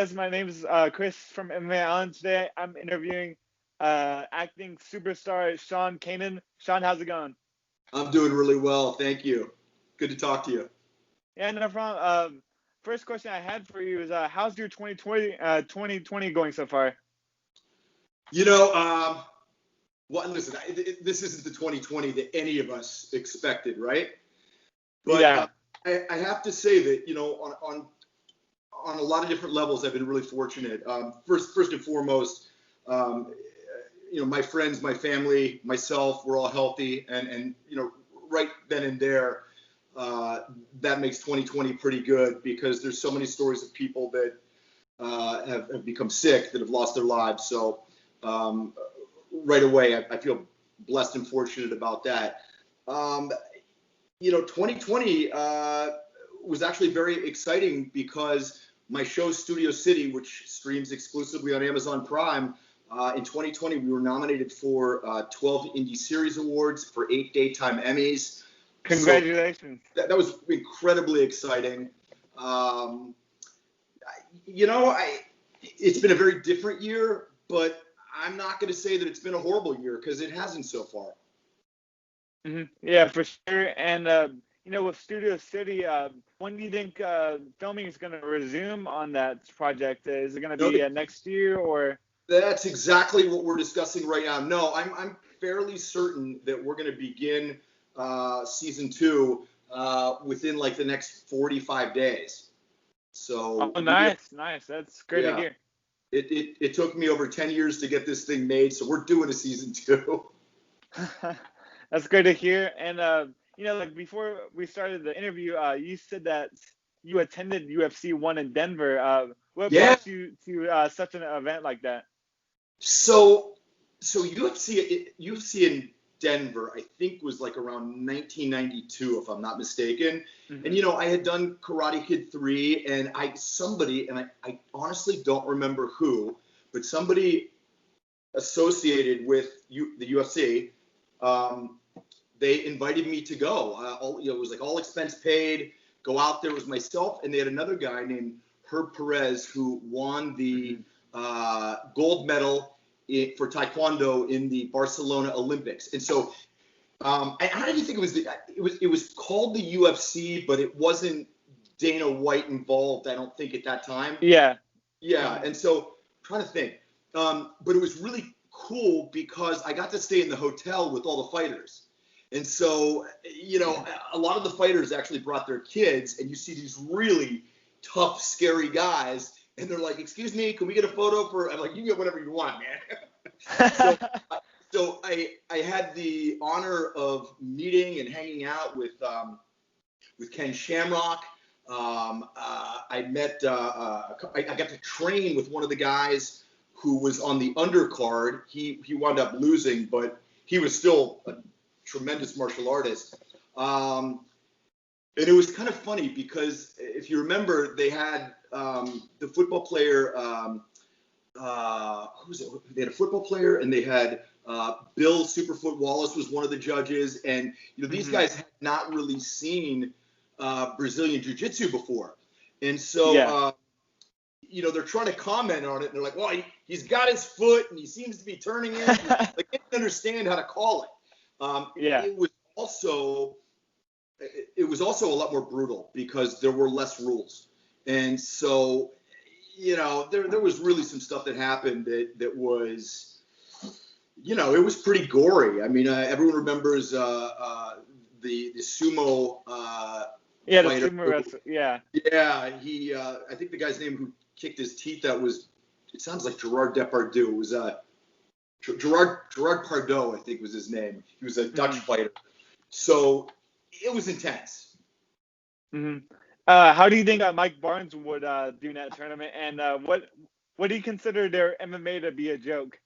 guys, my name is Chris from MMA Island. Today I'm interviewing acting superstar Sean Kanan. Sean, how's it going? I'm doing really well, thank you. Good to talk to you. Yeah, no problem. First question I had for you is how's your 2020 going so far? Well, listen, this isn't the 2020 that any of us expected, right? But Yeah. I have to say that, on a lot of different levels, I've been really fortunate. First and foremost, my friends, my family, myself, we're all healthy, and right then and there, that makes 2020 pretty good because there's so many stories of people that have become sick, that have lost their lives. So right away, I feel blessed and fortunate about that. 2020 was actually very exciting because my show Studio City, which streams exclusively on Amazon Prime, in 2020 we were nominated for 12 Indie Series Awards, for 8 Daytime Emmys. Congratulations. So that was incredibly exciting. It's been a very different year, but I'm not going to say that it's been a horrible year because it hasn't so far. Mm-hmm. Yeah, for sure. And with Studio City, when do you think filming is going to resume on that project? Is it going to be next year or? That's exactly what we're discussing right now. No, I'm fairly certain that we're going to begin season 2 within like the next 45 days. So. Oh, nice. That's great to hear. It took me over 10 years to get this thing made, so we're doing a season 2. That's great to hear. And before we started the interview, you said that you attended UFC 1 in Denver. What brought you to such an event like that? So UFC in Denver, I think, was like around 1992, if I'm not mistaken. Mm-hmm. And I had done Karate Kid 3, and I honestly don't remember who, but somebody associated with the UFC, they invited me to go. It was like all expense paid. Go out there. It was myself, and they had another guy named Herb Perez who won the gold medal for Taekwondo in the Barcelona Olympics. And so I didn't think it was called the UFC, but it wasn't Dana White involved, I don't think, at that time. Yeah. And so I'm trying to think. But it was really cool because I got to stay in the hotel with all the fighters. And so, a lot of the fighters actually brought their kids, and you see these really tough, scary guys, and they're like, "Excuse me, can we get a photo for?" I'm like, "You get whatever you want, man." So I had the honor of meeting and hanging out with Ken Shamrock. I got to train with one of the guys who was on the undercard. He wound up losing, but he was still a tremendous martial artist. And it was kind of funny because if you remember, they had the football player. Who was it? They had a football player, and they had Bill Superfoot Wallace was one of the judges, and these guys had not really seen Brazilian Jiu-Jitsu before, and so they're trying to comment on it, and they're like, "Well, he's got his foot, and he seems to be turning it." They didn't understand how to call it. It was also a lot more brutal because there were less rules, and so there was really some stuff that happened that was, it was pretty gory. I mean, everyone remembers the sumo the fighter. sumo wrestler. Yeah, he I think the guy's name who kicked his teeth out it sounds like Gerard Depardieu. It was Gerard Pardo, I think was his name. He was a Dutch fighter. So it was intense. Mm-hmm. How do you think Mike Barnes would do in that tournament? And what do you consider their MMA to be a joke?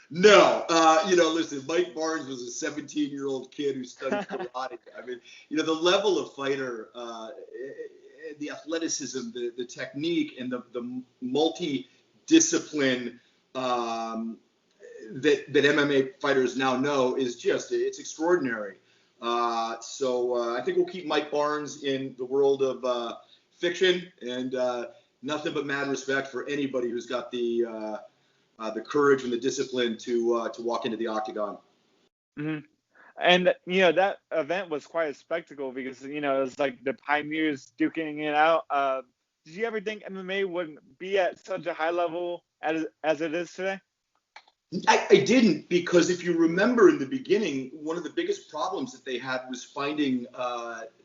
No, listen, Mike Barnes was a 17-year-old kid who studied karate. I mean, the level of fighter, the athleticism, the technique, and the multi-discipline that MMA fighters now know is it's extraordinary. So I think we'll keep Mike Barnes in the world of fiction, and nothing but mad respect for anybody who's got the courage and the discipline to walk into the octagon. Mm-hmm. And, that event was quite a spectacle because, it was like the pioneers duking it out. Did you ever think MMA would be at such a high level as it is today? I didn't, because if you remember in the beginning, one of the biggest problems that they had was finding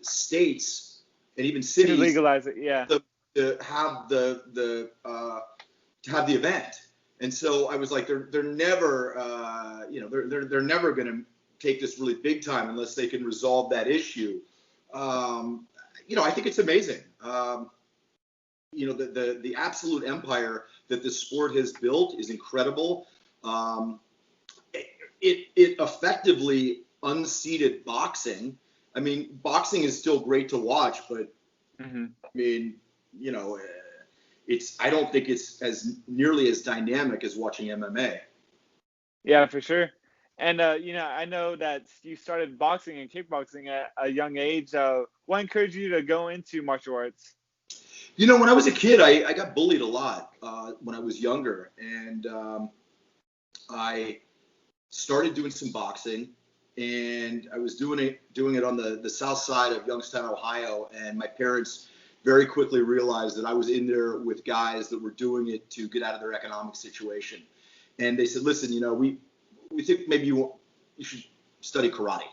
states and even cities to legalize it, yeah, to have the event. And so I was like, they're never, they're never going to take this really big time unless they can resolve that issue. I think it's amazing. The absolute empire that this sport has built is incredible. It effectively unseated boxing. I mean, boxing is still great to watch, but mm-hmm. I mean, I don't think it's as nearly as dynamic as watching MMA. Yeah, for sure. And I know that you started boxing and kickboxing at a young age. What encouraged you to go into martial arts? When I was a kid, I got bullied a lot when I was younger, and I started doing some boxing, and I was doing it on the south side of Youngstown, Ohio, and my parents very quickly realized that I was in there with guys that were doing it to get out of their economic situation. And they said, listen, we think maybe you should study karate.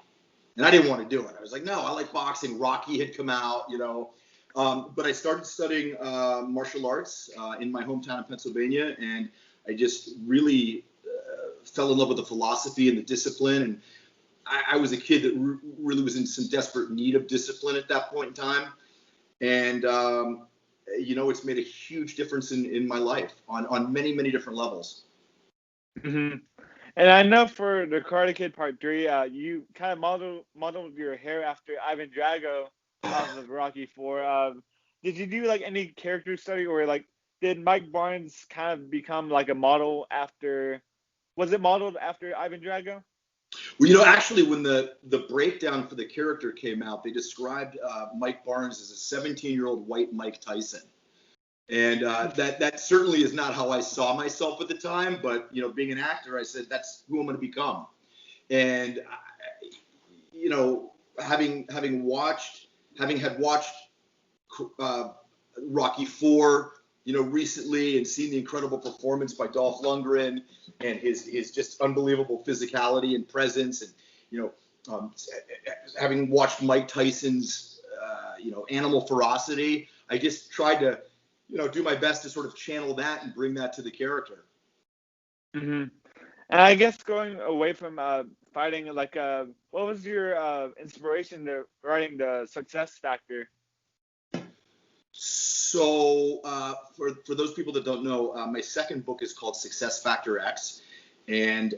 And I didn't want to do it. I was like, no, I like boxing. Rocky had come out, but I started studying martial arts in my hometown of Pennsylvania, and I just really fell in love with the philosophy and the discipline. And I was a kid that really was in some desperate need of discipline at that point in time. And, it's made a huge difference in my life on many, many different levels. Mm-hmm. And I know for the Karate Kid Part 3, you kind of modeled your hair after Ivan Drago off of Rocky 4. Did you do like any character study, or like did Mike Barnes kind of become like a model after? Was it modeled after Ivan Drago? Well, actually, when the breakdown for the character came out, they described Mike Barnes as a 17-year-old white Mike Tyson. And that certainly is not how I saw myself at the time. But, being an actor, I said, that's who I'm going to become. And, having had watched Rocky IV, recently, and seen the incredible performance by Dolph Lundgren and his just unbelievable physicality and presence, and, having watched Mike Tyson's, animal ferocity, I just tried to, do my best to sort of channel that and bring that to the character. Mm-hmm. And I guess going away from fighting, like, what was your inspiration to writing the Success Factor? So for those people that don't know, my second book is called Success Factor X. And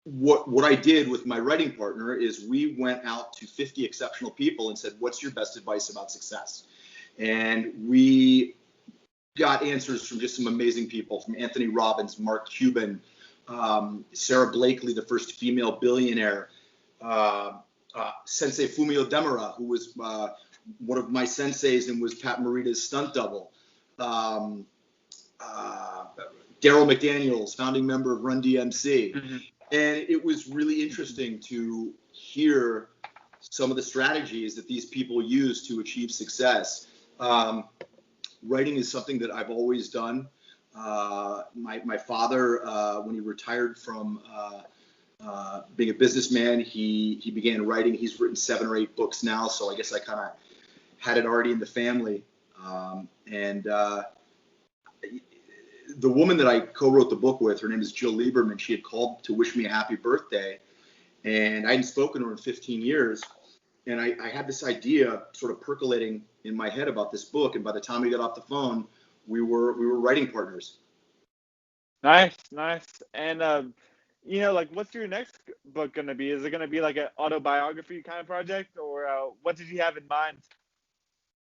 what I did with my writing partner is we went out to 50 exceptional people and said, what's your best advice about success? And we got answers from just some amazing people, from Anthony Robbins, Mark Cuban, Sarah Blakely, the first female billionaire, Sensei Fumio Demura, who was one of my senseis and was Pat Morita's stunt double, Daryl McDaniels, founding member of Run DMC. Mm-hmm. And it was really interesting to hear some of the strategies that these people use to achieve success. Writing is something that I've always done. My father, when he retired from being a businessman, he began writing. He's written 7 or 8 books now, so I guess I kind of had it already in the family. The woman that I co-wrote the book with, her name is Jill Lieberman. She had called to wish me a happy birthday, and I hadn't spoken to her in 15 years. And I had this idea sort of percolating in my head about this book. And by the time we got off the phone, we were writing partners. Nice. And, like, what's your next book going to be? Is it going to be like an autobiography kind of project, or what did you have in mind?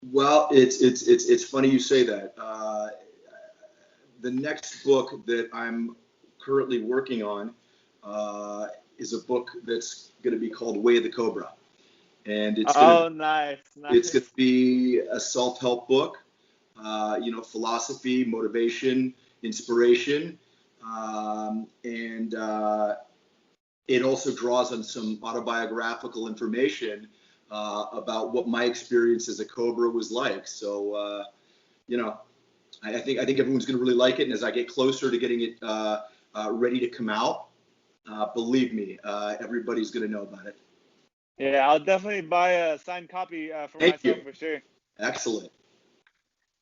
Well, it's funny you say that. The next book that I'm currently working on is a book that's going to be called Way of the Cobra. And it's nice. It's going to be a self-help book. philosophy, motivation, inspiration, and it also draws on some autobiographical information about what my experience as a Cobra was like. So, I think everyone's going to really like it. And as I get closer to getting it ready to come out, believe me, everybody's going to know about it. Yeah, I'll definitely buy a signed copy for Thank myself you. for sure. Excellent.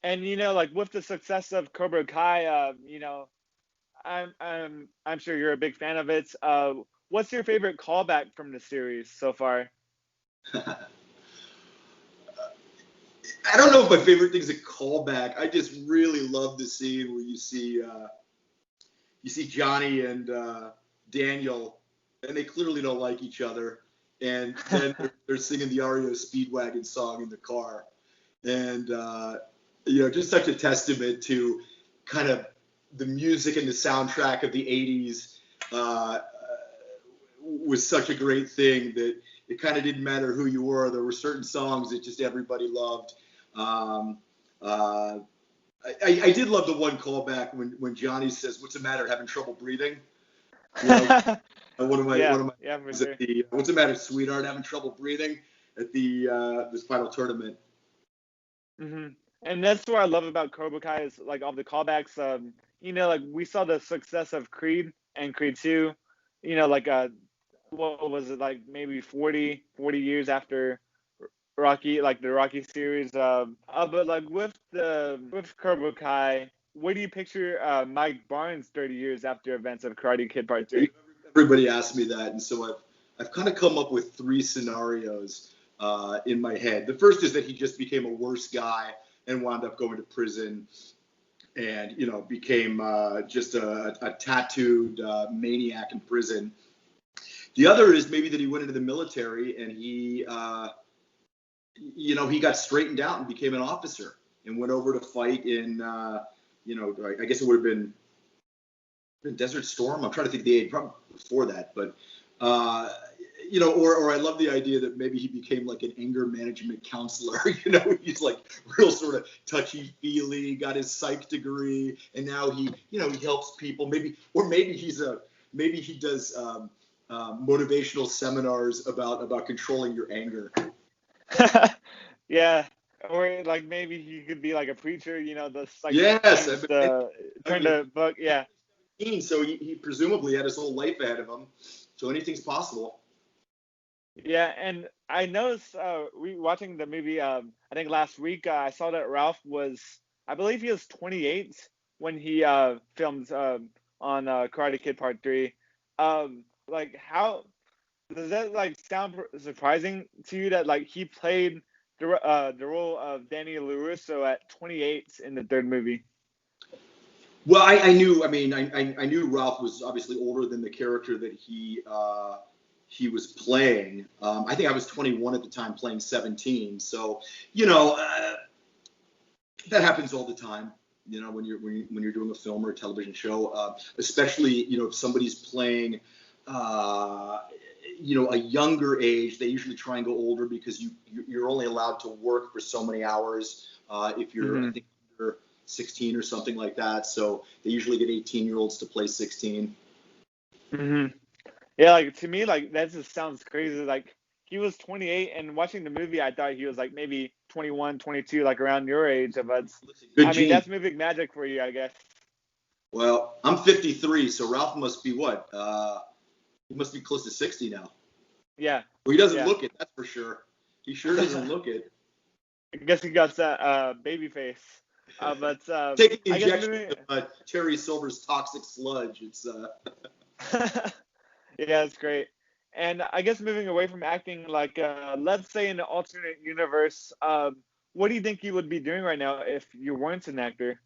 And like with the success of Cobra Kai, I'm sure you're a big fan of it. What's your favorite callback from the series so far? I don't know if my favorite thing is a callback. I just really love the scene where you see Johnny and Daniel, and they clearly don't like each other, and then they're singing the REO Speedwagon song in the car, and just such a testament to kind of the music and the soundtrack of the '80s was such a great thing that it kind of didn't matter who you were. There were certain songs that just everybody loved. I did love the one callback when Johnny says, "What's the matter? Having trouble breathing?" One of my sure. "What's the matter, sweetheart? Having trouble breathing?" At this final tournament. Mm-hmm. And that's what I love about Cobra Kai is like all the callbacks. Like we saw the success of Creed and Creed 2. What was it, like maybe 40 years after Rocky, like the Rocky series. But like with Cobra Kai, what do you picture Mike Barnes 30 years after events of Karate Kid Part 3? Everybody asked me that, and so I've kind of come up with 3 scenarios in my head. The first is that he just became a worse guy and wound up going to prison, and became just a tattooed maniac in prison. The other is maybe that he went into the military and he got straightened out and became an officer and went over to fight in I guess it would have been Desert Storm. I'm trying to think of the age, probably before that, but or I love the idea that maybe he became like an anger management counselor. He's like real sort of touchy-feely, got his psych degree, and now he helps people. Maybe he does motivational seminars about controlling your anger. Yeah, or like maybe he could be like a preacher. Turn the book. Yeah. So he presumably had his whole life ahead of him. So anything's possible. Yeah, and I noticed watching the movie. I think last week I saw that Ralph I believe he was 28 when he filmed on Karate Kid Part 3. Like how does that like sound surprising to you that like he played the role of Danny LaRusso at 28 in the third movie? Well, I knew Ralph was obviously older than the character that he was playing. I think I was 21 at the time, playing 17. So that happens all the time. When you're doing a film or a television show, especially if somebody's playing a younger age, they usually try and go older because you're only allowed to work for so many hours if you're I think under 16 or something like that. So they usually get 18-year-olds to play 16. Mm-hmm. Yeah, like to me, like that just sounds crazy. Like he was 28, and watching the movie, I thought he was like maybe 21, 22, like around your age. But that's movie magic for you, I guess. Well, I'm 53, so Ralph must be what? He must be close to 60 now. Yeah. Well, he doesn't look it, that's for sure. He sure doesn't look it. I guess he got that baby face. But taking the injection of Terry Silver's toxic sludge. It's yeah, it's great. And I guess moving away from acting, like let's say in an alternate universe, what do you think you would be doing right now if you weren't an actor?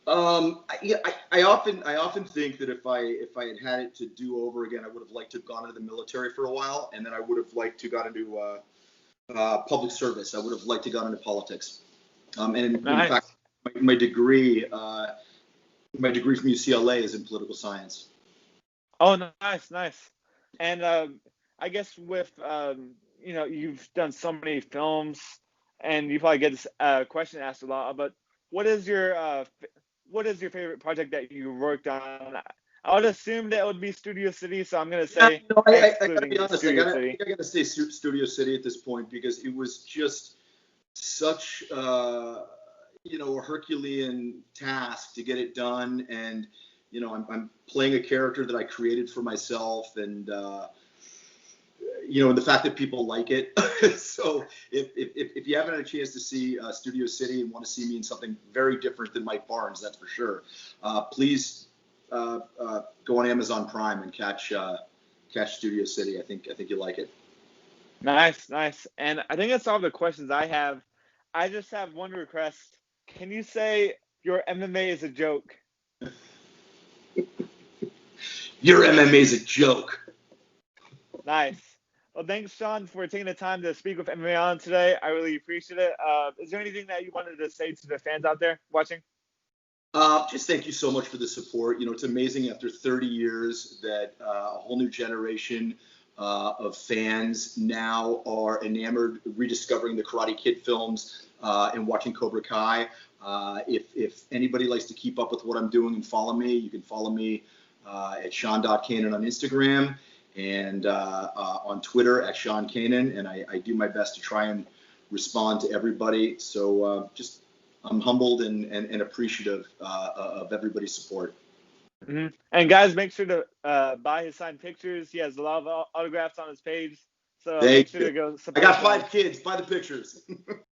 I often think that if I had it to do over again, I would have liked to have gone into the military for a while, and then I would have liked to got into public service. I would have liked to got into politics. In fact, my degree from UCLA is in political science. Oh, nice. And I guess with you've done so many films. and you probably get this question asked a lot, but what is your favorite project that you worked on? I would assume that it would be Studio City, so I'm gonna say I gotta be honest. Studio I City. think I gotta say Studio City at this point because it was just such a Herculean task to get it done, and I'm playing a character that I created for myself, and and the fact that people like it. So if you haven't had a chance to see Studio City and want to see me in something very different than Mike Barnes, that's for sure. Please go on Amazon Prime and catch Studio City. I think you'll like it. Nice. And I think that's all the questions I have. I just have one request. Can you say your MMA is a joke? Your MMA is a joke. Nice. Well, thanks, Sean, for taking the time to speak with MMA Island today. I really appreciate it. Is there anything that you wanted to say to the fans out there watching? Just thank you so much for the support. It's amazing after 30 years that a whole new generation of fans now are enamored, rediscovering the Karate Kid films and watching Cobra Kai. If anybody likes to keep up with what I'm doing and follow me, you can follow me at Sean.Kanan on Instagram and on Twitter at Sean Kanan. And I do my best to try and respond to everybody. So I'm humbled and appreciative of everybody's support. Mm-hmm. And guys, make sure to buy his signed pictures. He has a lot of autographs on his page. So make sure to go support I got 5 kids. Buy the pictures.